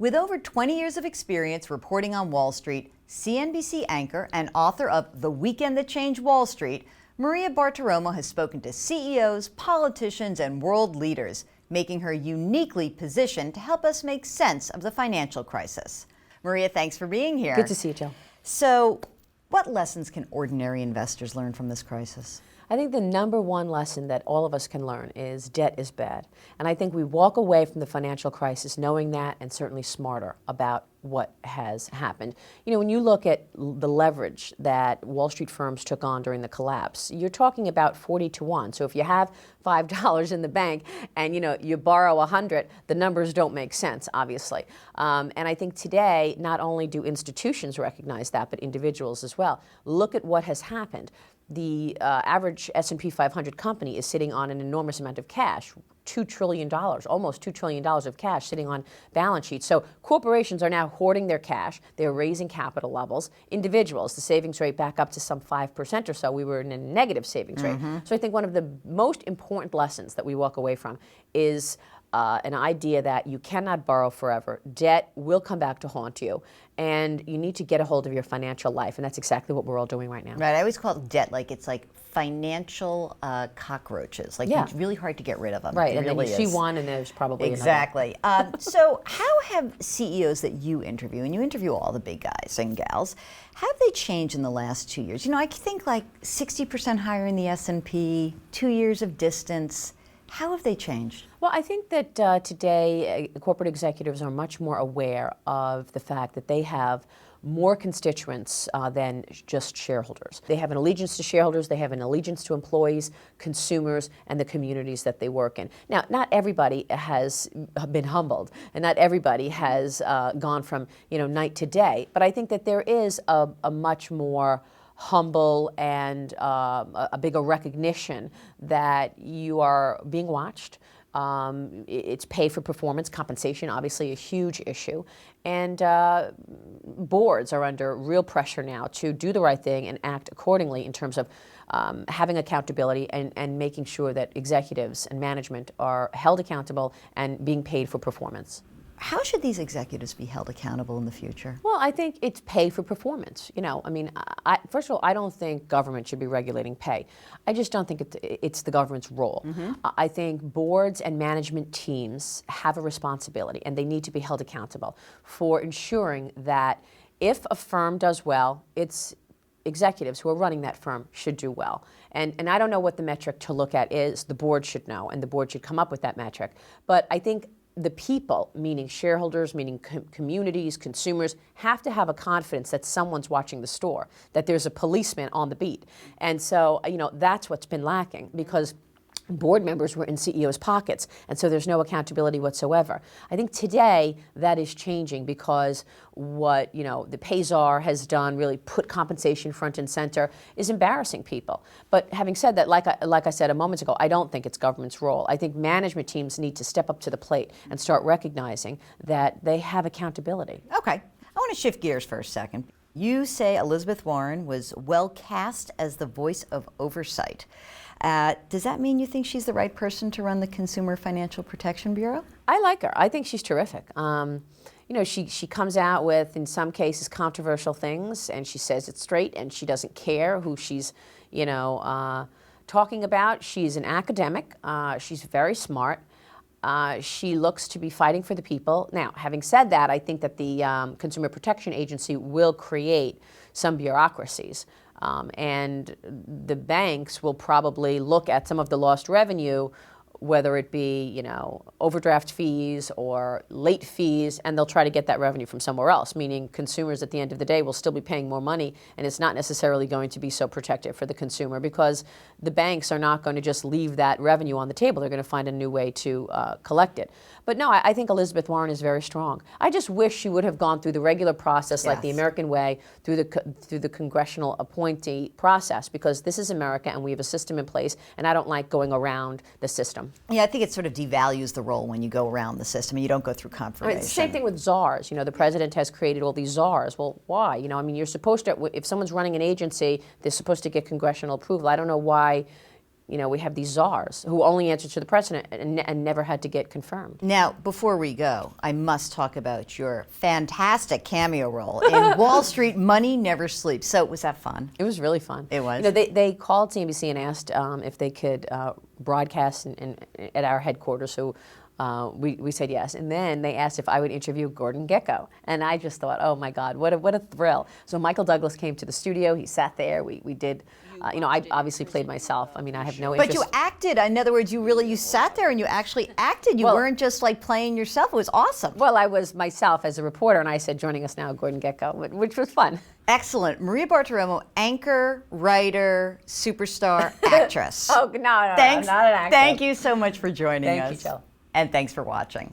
With over 20 years of experience reporting on Wall Street, CNBC anchor and author of The Weekend That Changed Wall Street, Maria Bartiromo has spoken to CEOs, politicians, and world leaders, making her uniquely positioned to help us make sense of the financial crisis. Maria, thanks for being here. Good to see you, Jill. So, what lessons can ordinary investors learn from this crisis? I think the number one lesson that all of us can learn is debt is bad. And I think we walk away from the financial crisis knowing that and certainly smarter about what has happened. You know, when you look at the leverage that Wall Street firms took on during the collapse, you're talking about 40-1. So if you have $5 in the bank and, you borrow 100, the numbers don't make sense, obviously. And I think today, not only do institutions recognize that, but individuals as well. Look at what has happened. The average S&P 500 company is sitting on an enormous amount of cash, $2 trillion, almost $2 trillion of cash sitting on balance sheets. So corporations are now hoarding their cash. They're raising capital levels. Individuals, the savings rate back up to some 5% or so. We were in a negative savings rate. So I think one of the most important lessons that we walk away from is an idea that you cannot borrow forever. Debt will come back to haunt you, and you need to get a hold of your financial life, and that's exactly what we're all doing right now. Right, I always call it debt, like it's like financial cockroaches, like it's really hard to get rid of them. Right, it and really then you see one, and there's probably exactly. So how have CEOs that you interview, and you interview all the big guys and gals, have they changed in the last 2 years? I think like 60% higher in the S&P, 2 years of distance. How have they changed? Well, I think that today corporate executives are much more aware of the fact that they have more constituents than just shareholders. They have an allegiance to shareholders, they have an allegiance to employees, consumers, and the communities that they work in. Now, not everybody has been humbled, and not everybody has gone from night to day, but I think that there is a much more humble and a bigger recognition that you are being watched. It's pay for performance, compensation, obviously a huge issue. And boards are under real pressure now to do the right thing and act accordingly in terms of having accountability and making sure that executives and management are held accountable and being paid for performance. How should these executives be held accountable in the future? Well, I think it's pay for performance. First of all, I don't think government should be regulating pay. I just don't think it's the government's role. I think boards and management teams have a responsibility, and they need to be held accountable for ensuring that if a firm does well, its executives who are running that firm should do well. And I don't know what the metric to look at is. The board should know, and the board should come up with that metric. But I think the people, meaning shareholders, meaning communities, consumers, have to have a confidence that someone's watching the store, that there's a policeman on the beat. And so, that's what's been lacking, because board members were in CEOs' pockets, and so there's no accountability whatsoever. I think today that is changing because what the pay czar has done, really put compensation front and center, is embarrassing people. But having said that, like I said a moment ago, I don't think it's government's role. I think management teams need to step up to the plate and start recognizing that they have accountability. Okay, I want to shift gears for a second. You say Elizabeth Warren was well cast as the voice of oversight. Does that mean you think she's the right person to run the Consumer Financial Protection Bureau? I like her. I think she's terrific. She comes out with, in some cases, controversial things, and she says it straight, and she doesn't care who she's, talking about. She's an academic. She's very smart. She looks to be fighting for the people. Now, having said that, I think that the Consumer Protection Agency will create some bureaucracies. And the banks will probably look at some of the lost revenue, whether it be, overdraft fees or late fees, and they'll try to get that revenue from somewhere else, meaning consumers at the end of the day will still be paying more money, and it's not necessarily going to be so protective for the consumer because the banks are not going to just leave that revenue on the table. They're going to find a new way to collect it. But no, I think Elizabeth Warren is very strong. I just wish she would have gone through the regular process, like the American way, through the congressional appointee process, because this is America and we have a system in place, and I don't like going around the system. Yeah, I think it sort of devalues the role when you go around the system and you don't go through confirmation. It's the same thing with czars. The president has created all these czars. Well, why? You're supposed to, if someone's running an agency, they're supposed to get congressional approval. I don't know why we have these czars who only answer to the president and never had to get confirmed. Now, before we go, I must talk about your fantastic cameo role in Wall Street Money Never Sleeps. So was that fun? It was really fun. It was? They called CNBC and asked if they could broadcast at our headquarters. So we said yes. And then they asked if I would interview Gordon Gekko. And I just thought, oh my God, what a thrill. So Michael Douglas came to the studio. He sat there. We did, I obviously played myself. I mean, I have no interest. But you acted. In other words, you sat there and you actually acted. You weren't just like playing yourself. It was awesome. Well, I was myself as a reporter, and I said, joining us now, Gordon Gekko, which was fun. Excellent. Maria Bartiromo, anchor, writer, superstar, actress. Oh, no, Thanks. I'm not an actor. Thank you so much for joining us. Thank you, Jill. And thanks for watching.